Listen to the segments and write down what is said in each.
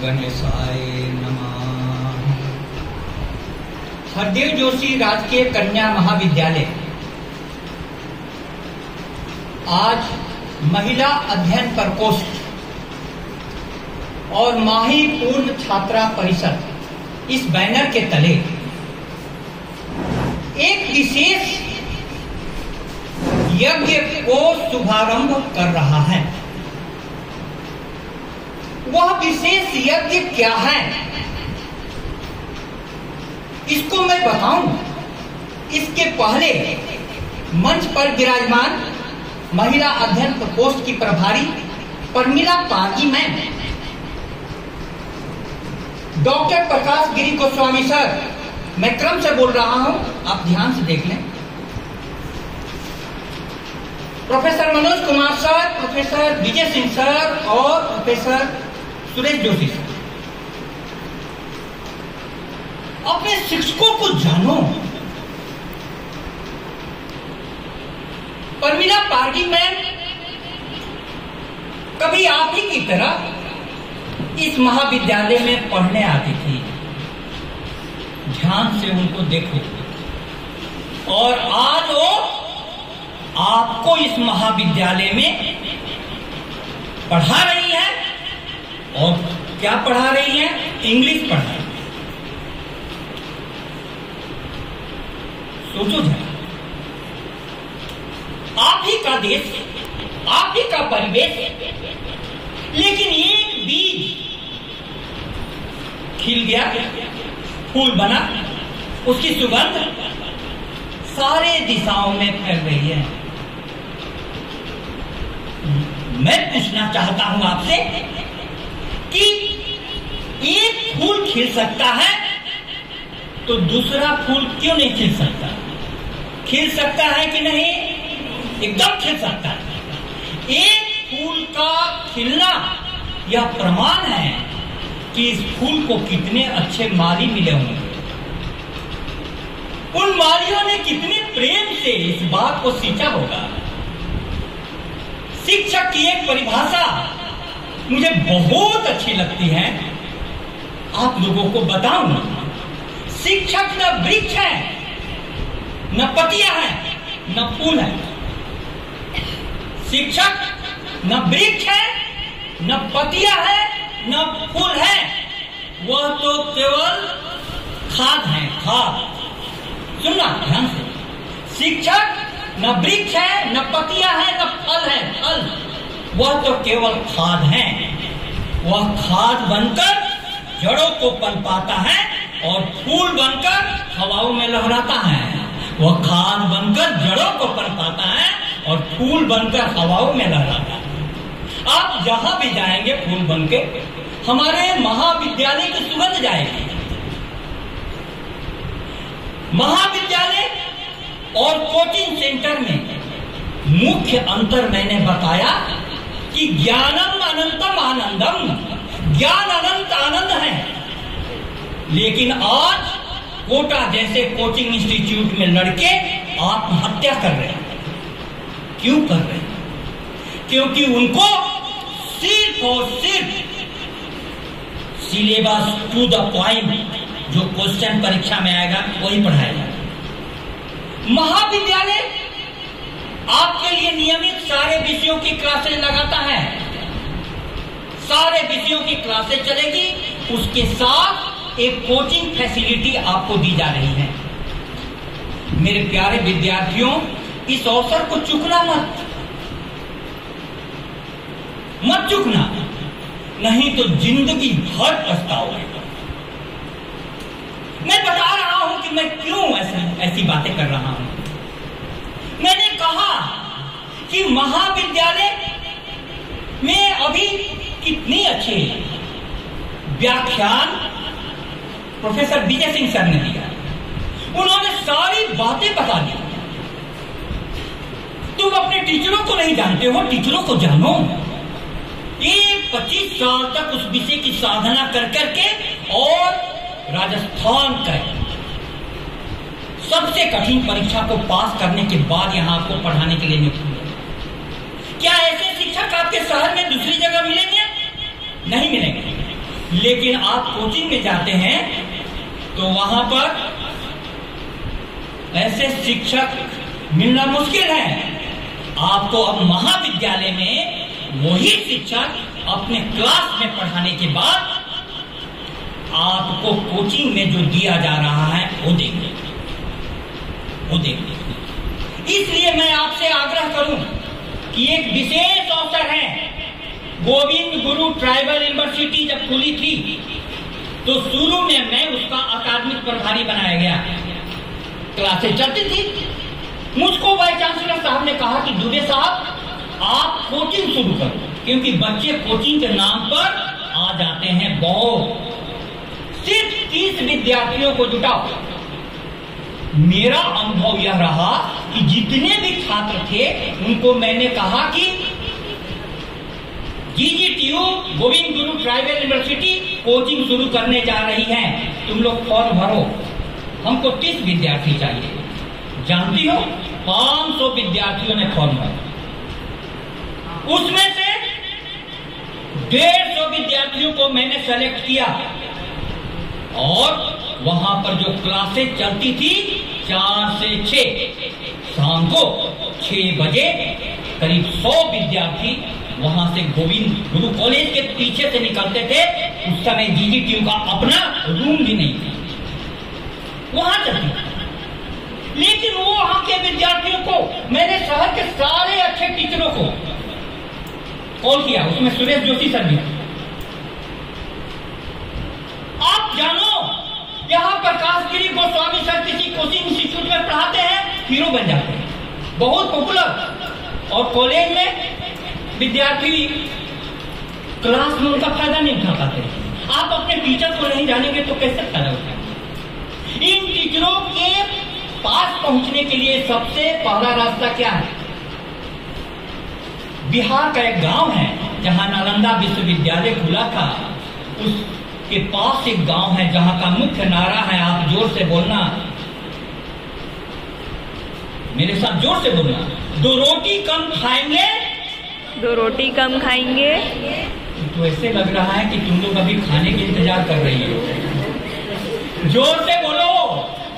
गणेशाय नमः। हरदेव जोशी राजकीय कन्या महाविद्यालय आज महिला अध्ययन प्रकोष्ठ और माही पूर्ण छात्रा परिषद इस बैनर के तले एक विशेष यज्ञ को शुभारंभ कर रहा है। वह विशेष यज्ञ क्या है, इसको मैं बताऊं इसके पहले मंच पर विराजमान महिला अध्ययन प्रकोष्ठ की प्रभारी परमिला पागी मैम, डॉक्टर प्रकाश गिरी गोस्वामी सर, मैं क्रम से बोल रहा हूं, आप ध्यान से देख लें, professor Manoj Kumar sir, professor Vijay Singh sir और प्रोफेसर सुरेश जोशी सर। अपने शिक्षकों को जानो। परमिला पागी मैम कभी आप ही की तरह इस महाविद्यालय में पढ़ने आती थी। ध्यान से उनको देखो और आज वो आपको इस महाविद्यालय में पढ़ा रही है। और क्या पढ़ा रही है? इंग्लिश पढ़ा रही है। सोचो जरा, आप ही का देश, आप ही का परिवेश, लेकिन एक बीज खिल गया, फूल बना, उसकी सुगंध सारे दिशाओं में फैल रही है। मैं पूछना चाहता हूं आपसे कि एक फूल खिल सकता है तो दूसरा फूल क्यों नहीं खिल सकता? खिल सकता है कि नहीं? एकदम खिल सकता है। एक फूल का खिलना यह प्रमाण है कि इस फूल को कितने अच्छे माली मिले होंगे। उन मालियों ने कितने प्रेम से इस बात को सींचा होगा। शिक्षक की एक परिभाषा मुझे बहुत अच्छी लगती है, आप लोगों को बताऊं। शिक्षक न वृक्ष है, न पतिया है, न फूल है। शिक्षक न वृक्ष है, न पतिया है, न फूल है। वह तो केवल खाद है, खाद। सुनना ध्यान से, शिक्षक न वृक्ष है, न पतिया है, न फल है, फल। वह तो केवल खाद है। वह खाद बनकर जड़ों को पनपाता है और फूल बनकर हवाओं में लहराता है। वह खाद बनकर जड़ों को पनपाता है और फूल बनकर हवाओं में लहराता है। आप जहां भी जाएंगे फूल बनके हमारे महाविद्यालय की सुगंध जाएगी। महाविद्यालय और कोचिंग सेंटर में मुख्य अंतर मैंने बताया कि ज्ञानम अनंतम आनंदम, ज्ञान अनंत आनंद है। लेकिन आज कोटा जैसे कोचिंग इंस्टीट्यूट में लड़के आत्महत्या कर रहे हैं। क्यों कर रहे हैं? क्योंकि उनको सिर्फ और सिर्फ सिलेबस टू द पॉइंट, जो क्वेश्चन परीक्षा में आएगा वही पढ़ाएगा। महाविद्यालय आपके लिए नियमित सारे विषयों की क्लासेस लगाता है। सारे विषयों की क्लासेस चलेगी, उसके साथ एक कोचिंग फैसिलिटी आपको दी जा रही है। मेरे प्यारे विद्यार्थियों, इस अवसर को चूकना मत चूकना, नहीं तो जिंदगी भर पछताओगे। मैं बता रहा हूं कि मैं क्यों ऐसी बातें कर रहा हूं। मैंने कहा कि महाविद्यालय में अभी कितनी अच्छी व्याख्यान प्रोफेसर विजय सिंह सर ने दिया। उन्होंने सारी बातें बता दी। तुम अपने टीचरों को नहीं जानते हो, टीचरों को जानो। ये 25 साल तक उस विषय की साधना कर करके और राजस्थान का सबसे कठिन परीक्षा को पास करने के बाद यहां आपको पढ़ाने के लिए नियुक्त हुए। क्या ऐसे शिक्षक आपके शहर में दूसरी जगह मिलेंगे? नहीं मिलेंगे। लेकिन आप कोचिंग में जाते हैं तो वहां पर ऐसे शिक्षक मिलना मुश्किल है। आपको अब महाविद्यालय में वही शिक्षक अपने क्लास में पढ़ाने के बाद आपको कोचिंग में जो दिया जा रहा है वो देंगे। इसलिए मैं आपसे आग्रह करूं कि एक विशेष अवसर है। गोविंद गुरु ट्राइबल यूनिवर्सिटी जब खुली थी तो शुरू में मैं उसका अकादमिक प्रभारी बनाया गया। क्लासेस चलती थी। मुझको वाइस चांसलर साहब ने कहा कि दुबे साहब आप कोचिंग शुरू करो, क्योंकि बच्चे कोचिंग के नाम पर आ जाते हैं बहुत। सिर्फ 30 विद्यार्थियों को जुटाओ। मेरा अनुभव यह रहा कि जितने भी छात्र थे उनको मैंने कहा कि GGTU Govind Guru tribal university coaching शुरू करने जा रही है, तुम लोग फॉर्म भरो। हमको 30 विद्यार्थी चाहिए। जानती हो 500 विद्यार्थियों ने फॉर्म भरा। उसमें से 150 विद्यार्थियों को मैंने सेलेक्ट किया और वहां पर जो क्लासेस चलती थी 4 से 6, शाम को 6 बजे करीब 100 विद्यार्थी वहां से गोविंद गुरु कॉलेज के पीछे से निकलते थे। उस समय GGTU का अपना रूम भी नहीं था, वहां चलती थी। लेकिन वो वहां के विद्यार्थियों को मैंने शहर के सारे अच्छे टीचरों को कॉल किया, उसमें सुरेश जोशी सर भी। आप जानो यहाँ प्रकाश गिरी गोस्वामी सर किसी कोचिंग इंस्टीट्यूट में पढ़ाते हैं, हीरो बन जाते हैं, बहुत पॉपुलर। और कॉलेज में विद्यार्थी क्लास में उनका फायदा नहीं उठा पाते। आप अपने टीचर को नहीं जानेंगे तो कैसे फायदा उठाएंगे? इन टीचरों के पास पहुंचने के लिए सबसे पहला रास्ता क्या है? बिहार का एक गांव है जहां नालंदा विश्वविद्यालय खुला था, उसके पास एक गांव है जहां का मुख्य नारा है, आप जोर से बोलना, मेरे साथ जोर से बोलना, 2 रोटी कम खाएंगे, 2 रोटी कम खाएंगे। तो ऐसे लग रहा है कि तुम लोग अभी खाने के इंतजार कर रही हो। जोर से बोलो,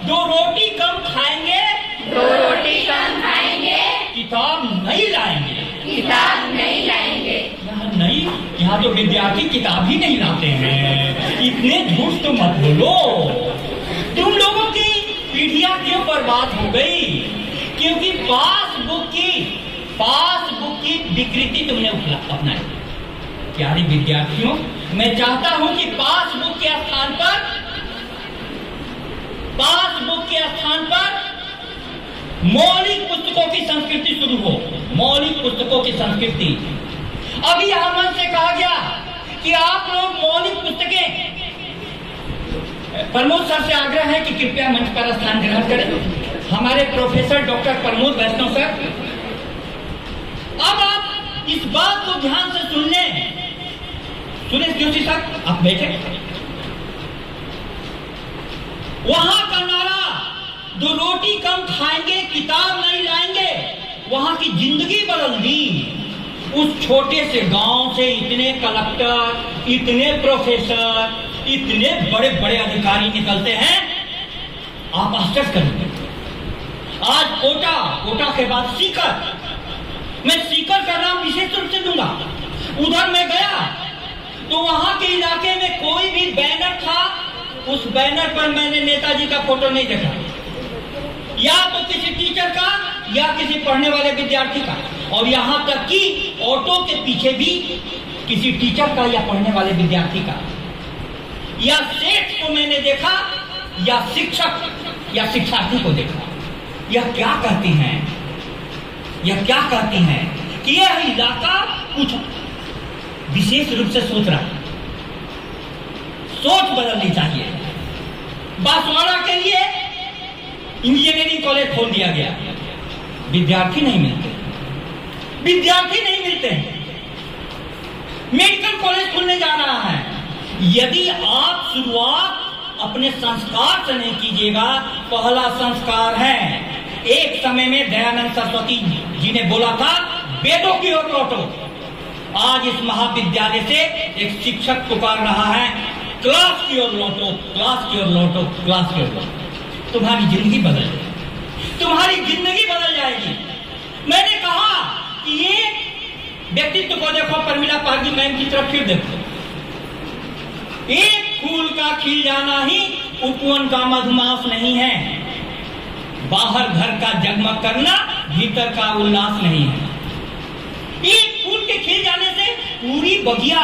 2 रोटी कम खाएंगे, 2 रोटी कम खाएंगे, किताब नहीं लाएंगे, किताब नहीं लाएंगे। नहीं, यहाँ तो विद्यार्थी किताब ही नहीं लाते हैं। इतने झूठ तो मत बोलो। तुम लोगों की पीढ़ियां क्यों बर्बाद हो गई? क्योंकि पासबुक की विकृति तुमने अपनाई। प्यारे विद्यार्थियों, मैं चाहता हूं कि पासबुक के स्थान पर मौलिक पुस्तकों की संस्कृति शुरू हो। मौलिक पुस्तकों की संस्कृति। अभी यहां मंच से कहा गया कि आप लोग मौलिक पुस्तकें, प्रमोद सर से आग्रह है कि कृपया मंच पर स्थान ग्रहण करें। हमारे प्रोफेसर डॉक्टर प्रमोद वैष्णव सर, अब आप इस बात को ध्यान से सुन लें। सुरेश जोशी सर आप बैठे। वहां का नारा 2 रोटी कम खाएंगे, किताब नहीं लाएंगे, वहां की जिंदगी बदल दी। उस छोटे से गांव से इतने कलेक्टर, इतने प्रोफेसर, इतने बड़े बड़े अधिकारी निकलते हैं, आप आश्चर्य करेंगे। आज कोटा के बाद सीकर, मैं सीकर का नाम विशेष रूप से दूंगा। उधर मैं गया तो वहां के इलाके में कोई भी बैनर था, उस बैनर पर मैंने नेताजी का फोटो नहीं देखा, या तो किसी टीचर का या किसी पढ़ने वाले विद्यार्थी का। और यहां तक कि ऑटो के पीछे भी किसी टीचर का या पढ़ने वाले विद्यार्थी का, या सेठ को मैंने देखा, या शिक्षक या शिक्षार्थी को देखा। यह क्या कहती हैं कि यह इलाका कुछ विशेष रूप से सोच रहा है। सोच बदलनी चाहिए। बांसवाड़ा के लिए इंजीनियरिंग कॉलेज खोल दिया गया, विद्यार्थी नहीं मिलते हैं। मेडिकल कॉलेज खुलने जा रहा है। यदि आप शुरुआत अपने संस्कार से नहीं कीजिएगा, पहला संस्कार है, एक समय में दयानंद सरस्वती जी ने बोला था, वेदों की ओर लौटो। आज इस महाविद्यालय से एक शिक्षक पुकार रहा है, क्लास की ओर लौटो, क्लास की ओर लौटो, क्लास की ओर लौटो। तुम्हारी जिंदगी बदल जाएगी, तुम्हारी जिंदगी बदल जाएगी। मैंने कहा कि ये व्यक्तित्व को देखो, परमिला पागी मैम की तरफ फिर देखो। एक फूल का खिल जाना ही उपवन का मधुमास नहीं है। बाहर घर का जगमग करना भीतर का उल्लास नहीं है। एक फूल के खिल जाने से पूरी बगिया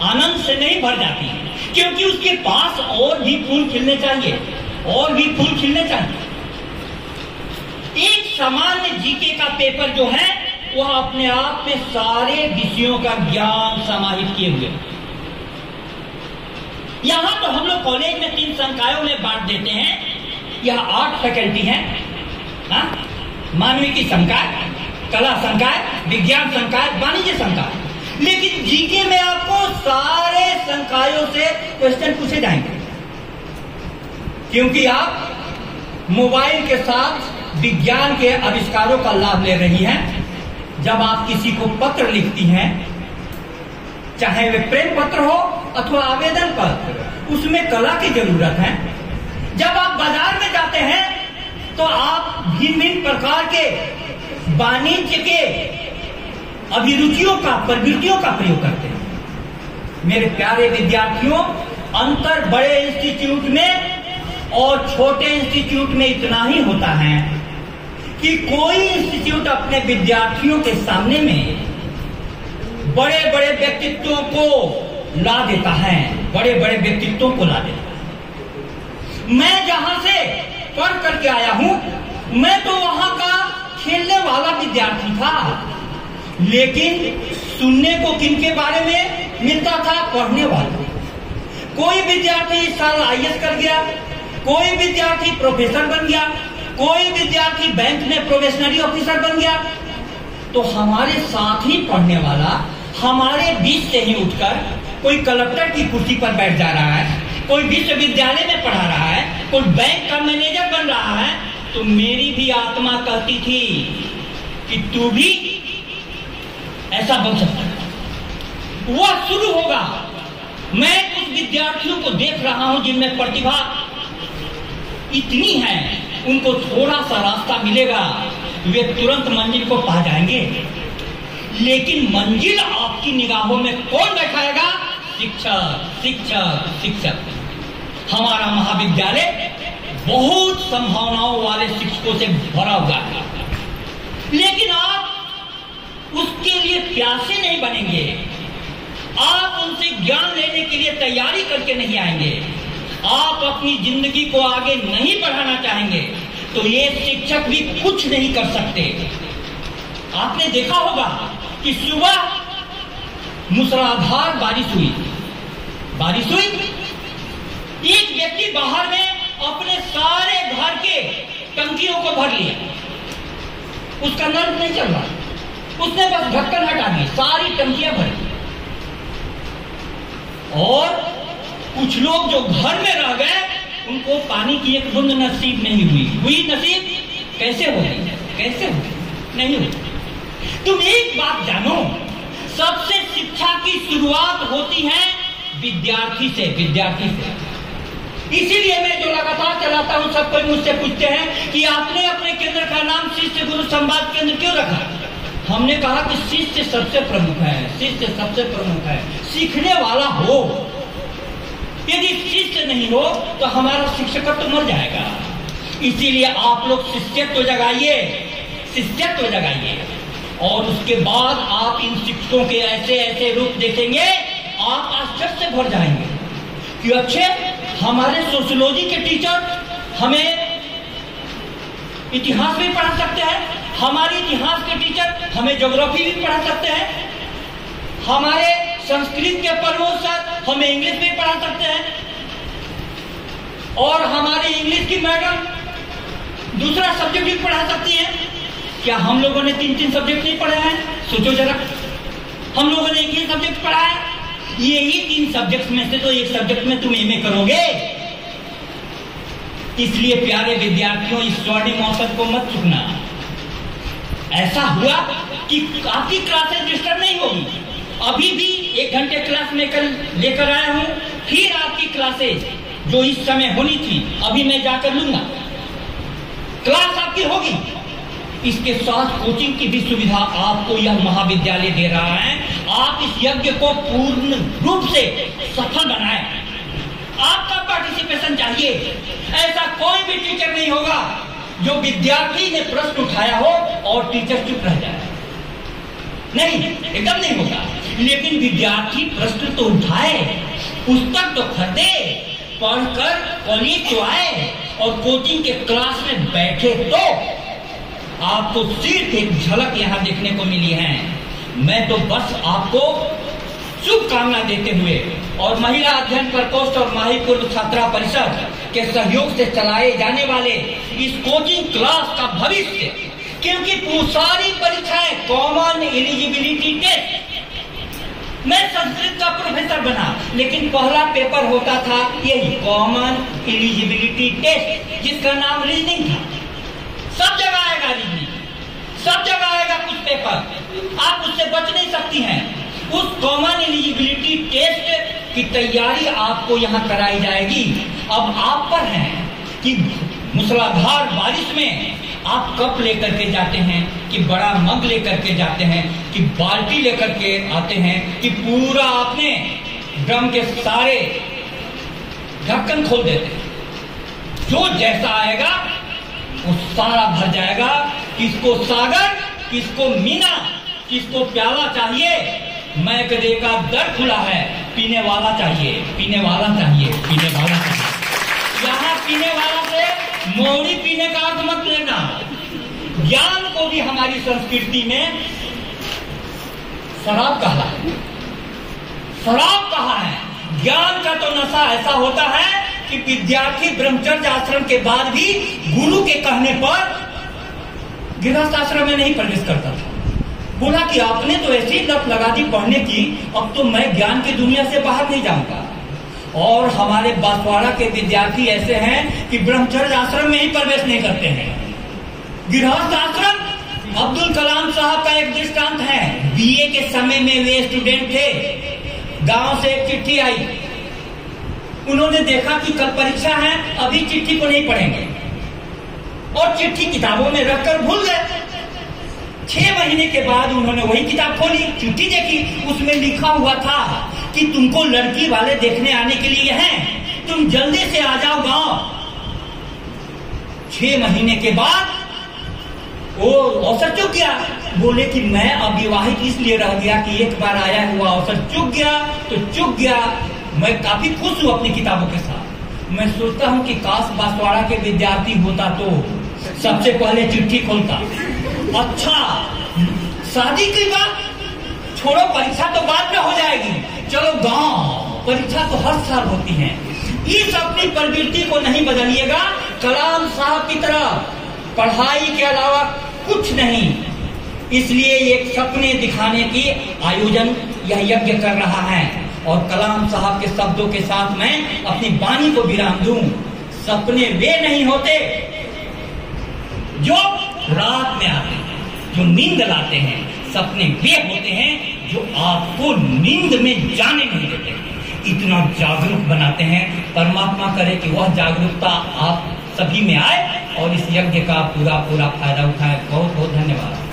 आनंद से नहीं भर जाती, क्योंकि उसके पास और भी फूल खिलने चाहिए, और भी फूल खिलने चाहिए। एक सामान्य जीके का पेपर जो है वह अपने आप में सारे विषयों का ज्ञान समाहित किए हुए। यहां तो हम लोग कॉलेज में 3 संकायों में बांट देते हैं। यह 8 फैकल्टी है, मानविकी संकाय, कला संकाय, विज्ञान संकाय, वाणिज्य संकाय। लेकिन जीके में आपको सारे संकायों से क्वेश्चन पूछे जाएंगे, क्योंकि आप मोबाइल के साथ विज्ञान के आविष्कारों का लाभ ले रही हैं। जब आप किसी को पत्र लिखती हैं, चाहे वे प्रेम पत्र हो अथवा आवेदन पत्र, उसमें कला की जरूरत है। जब आप बाजार में जाते हैं तो आप भिन्न भिन्न प्रकार के वाणिज्य के अभिरुचियों का, प्रवृत्तियों का प्रयोग करते हैं। मेरे प्यारे विद्यार्थियों, अंतर बड़े इंस्टीट्यूट में और छोटे इंस्टीट्यूट में इतना ही होता है कि कोई इंस्टीट्यूट अपने विद्यार्थियों के सामने में बड़े बड़े व्यक्तित्वों को ला देता है, बड़े बड़े व्यक्तित्वों को ला देता है। मैं जहां से पढ़ करके आया हूं, मैं तो वहां का खेलने वाला विद्यार्थी था, लेकिन सुनने को किनके बारे में मिलता था? पढ़ने वाले। कोई विद्यार्थी इस साल IAS कर गया, कोई विद्यार्थी प्रोफेसर बन गया, कोई विद्यार्थी बैंक में प्रोबेशनरी ऑफिसर बन गया। तो हमारे साथ ही पढ़ने वाला हमारे बीच से ही उठकर कोई कलेक्टर की कुर्सी पर बैठ जा रहा है, कोई विश्वविद्यालय में पढ़ा रहा है, कोई बैंक का मैनेजर बन रहा है। तो मेरी भी आत्मा कहती थी कि तू भी ऐसा बन सकता है। वह शुरू होगा। मैं कुछ विद्यार्थियों को देख रहा हूं जिनमें प्रतिभा इतनी है, उनको थोड़ा सा रास्ता मिलेगा, वे तुरंत मंजिल को पा जाएंगे। लेकिन मंजिल आपकी निगाहों में कौन बैठाएगा? शिक्षक, शिक्षक, शिक्षक। हमारा महाविद्यालय बहुत संभावनाओं वाले शिक्षकों से भरा हुआ है, लेकिन आप उसके लिए प्यासे नहीं बनेंगे, आप उनसे ज्ञान लेने के लिए तैयारी करके नहीं आएंगे, आप अपनी जिंदगी को आगे नहीं बढ़ाना चाहेंगे, तो ये शिक्षक भी कुछ नहीं कर सकते। आपने देखा होगा कि सुबह मूसलाधार बारिश हुई, एक व्यक्ति बाहर में अपने सारे घर के टंकियों को भर लिया, उसका नल नहीं चल रहा, उसने बस ढक्कन हटा दी, सारी टंकियां भरी। और कुछ लोग जो घर में रह गए, उनको पानी की एक बूंद नसीब नहीं हुई नसीब कैसे होगी? कैसे होगी? नहीं होगी। तुम एक बात जानो, सबसे शिक्षा की शुरुआत होती है विद्यार्थी से, विद्यार्थी से। इसीलिए मैं जो लगातार चलाता हूं, सब कोई मुझसे पूछते हैं कि आपने अपने केंद्र का नाम शिष्य गुरु संवाद केंद्र क्यों रखा? हमने कहा कि शिष्य सबसे प्रमुख है, शिष्य सबसे प्रमुख है, सीखने वाला हो। यदि शिष्य नहीं हो तो हमारा शिक्षकत्व मर जाएगा। इसीलिए आप लोग शिष्यत्व जगाइए, शिष्यत्व जगाइए, और उसके बाद आप इन शिक्षकों के ऐसे ऐसे रूप देखेंगे, आप आश्चर्य से भर जाएंगे कि अच्छे, हमारे सोशियोलॉजी के टीचर हमें इतिहास भी पढ़ा सकते हैं, हमारे इतिहास के टीचर हमें ज्योग्राफी भी पढ़ा सकते हैं, हमारे संस्कृत के प्रवक्ता सर हमें इंग्लिश भी पढ़ा सकते हैं, और हमारे इंग्लिश की मैडम दूसरा सब्जेक्ट भी पढ़ा सकती हैं। क्या हम लोगों ने 3-3 सब्जेक्ट नहीं पढ़े हैं? सोचो जरा, हम लोगों ने एक ही सब्जेक्ट पढ़ा है। यही 3 सब्जेक्ट में से तो एक सब्जेक्ट में तुम MA करोगे। इसलिए प्यारे विद्यार्थियों, इस स्वर्णिम अवसर को मत चूकना। ऐसा हुआ कि आपकी क्लासेस डिस्टर्ब नहीं हो, अभी भी 1 घंटे क्लास लेकर आया हूं। फिर आपकी क्लासेज जो इस समय होनी थी अभी मैं जाकर लूंगा, क्लास आपकी होगी। इसके साथ कोचिंग की भी सुविधा आपको यह महाविद्यालय दे रहा है। आप इस यज्ञ को पूर्ण रूप से सफल बनाएं। आपका पार्टिसिपेशन चाहिए। ऐसा कोई भी टीचर नहीं होगा जो विद्यार्थी ने प्रश्न उठाया हो और टीचर चुप रह जाए, नहीं, एकदम नहीं होगा। लेकिन विद्यार्थी प्रश्न तो उठाए, पुस्तक तो खरीदे, पढ़कर कॉलेज तो आए और कोचिंग के क्लास में बैठे तो आपको सिर्फ एक झलक यहाँ देखने को मिली है। मैं तो बस आपको शुभकामना देते हुए और महिला अध्ययन प्रकोष्ठ और माही पूर्व छात्रा परिषद के सहयोग से चलाए जाने वाले इस कोचिंग क्लास का भविष्य, क्योंकि सारी परीक्षाएं कॉमन एलिजिबिलिटी टेस्ट, मैं संस्कृत का प्रोफेसर बना लेकिन पहला पेपर होता था यही कॉमन एलिजिबिलिटी टेस्ट, जिसका नाम रीजनिंग था। सब जगह आएगा रीजनिंग, सब जगह आएगा कुछ पेपर, आप उससे बच नहीं सकती हैं। उस कॉमन एलिजिबिलिटी टेस्ट की तैयारी आपको यहाँ कराई जाएगी। अब आप पर है कि मूसलाधार बारिश में आप कप लेकर के जाते हैं, कि बड़ा मग लेकर के जाते हैं, कि बाल्टी लेकर के आते हैं, कि पूरा आपने ड्रम के सारे ढक्कन खोल देते हैं। जो जैसा आएगा वो सारा भर जाएगा। किसको सागर, किसको मीना, किसको प्याला चाहिए, मैं कदे का दर खुला है, पीने वाला चाहिए, पीने वाला चाहिए, पीने वाला चाहिए। यहाँ पीने वाला से मोहरी पीने का अर्थ मत लेना। ज्ञान को भी हमारी संस्कृति में शराब कहा है, शराब कहा है। ज्ञान का तो नशा ऐसा होता है कि विद्यार्थी ब्रह्मचर्य आश्रम के बाद भी गुरु के कहने पर गृहस्थ आश्रम में नहीं प्रवेश करता था। बोला कि आपने तो ऐसी लत लगा दी पढ़ने की, अब तो मैं ज्ञान की दुनिया से बाहर नहीं जाऊंगा। और हमारे बांसवाड़ा के विद्यार्थी ऐसे हैं कि ब्रह्मचर्य आश्रम में ही प्रवेश नहीं करते हैं, गृहस्थ आश्रम। अब्दुल कलाम साहब का एक दृष्टांत है। बीए के समय में वे स्टूडेंट थे, गांव से एक चिट्ठी आई, उन्होंने देखा कि कल परीक्षा है, अभी चिट्ठी को नहीं पढ़ेंगे और चिट्ठी किताबों में रखकर भूल गए। 6 महीने के बाद उन्होंने वही किताब खोली, चिट्ठी देखी, उसमें लिखा हुआ था कि तुमको लड़की वाले देखने आने के लिए हैं, तुम जल्दी से आ जाओ गांव। 6 महीने के बाद वो अवसर चूक गया। बोले कि मैं अविवाहित इसलिए रह गया कि एक बार आया हुआ अवसर चूक गया तो चूक गया। मैं काफी खुश हूं अपनी किताबों के साथ। मैं सोचता हूं कि काश बांसवाड़ा के विद्यार्थी होता तो सबसे पहले चिट्ठी खोलता। अच्छा, शादी की बात छोड़ो, परीक्षा तो बाद में हो जाएगी, चलो गांव, परीक्षा तो हर साल होती है। इस अपनी प्रवृत्ति को नहीं बदलिएगा। कलाम साहब की तरह पढ़ाई के अलावा कुछ नहीं, इसलिए एक सपने दिखाने की आयोजन यह यज्ञ कर रहा है। और कलाम साहब के शब्दों के साथ मैं अपनी वाणी को विराम दूं। सपने वे नहीं होते जो रात में आते हैं, जो नींद लाते हैं। सपने वे होते हैं जो आपको नींद में जाने नहीं देते, इतना जागरूक बनाते हैं। परमात्मा करे कि वह जागरूकता आप सभी में आए और इस यज्ञ का पूरा फायदा उठाएं। बहुत बहुत धन्यवाद।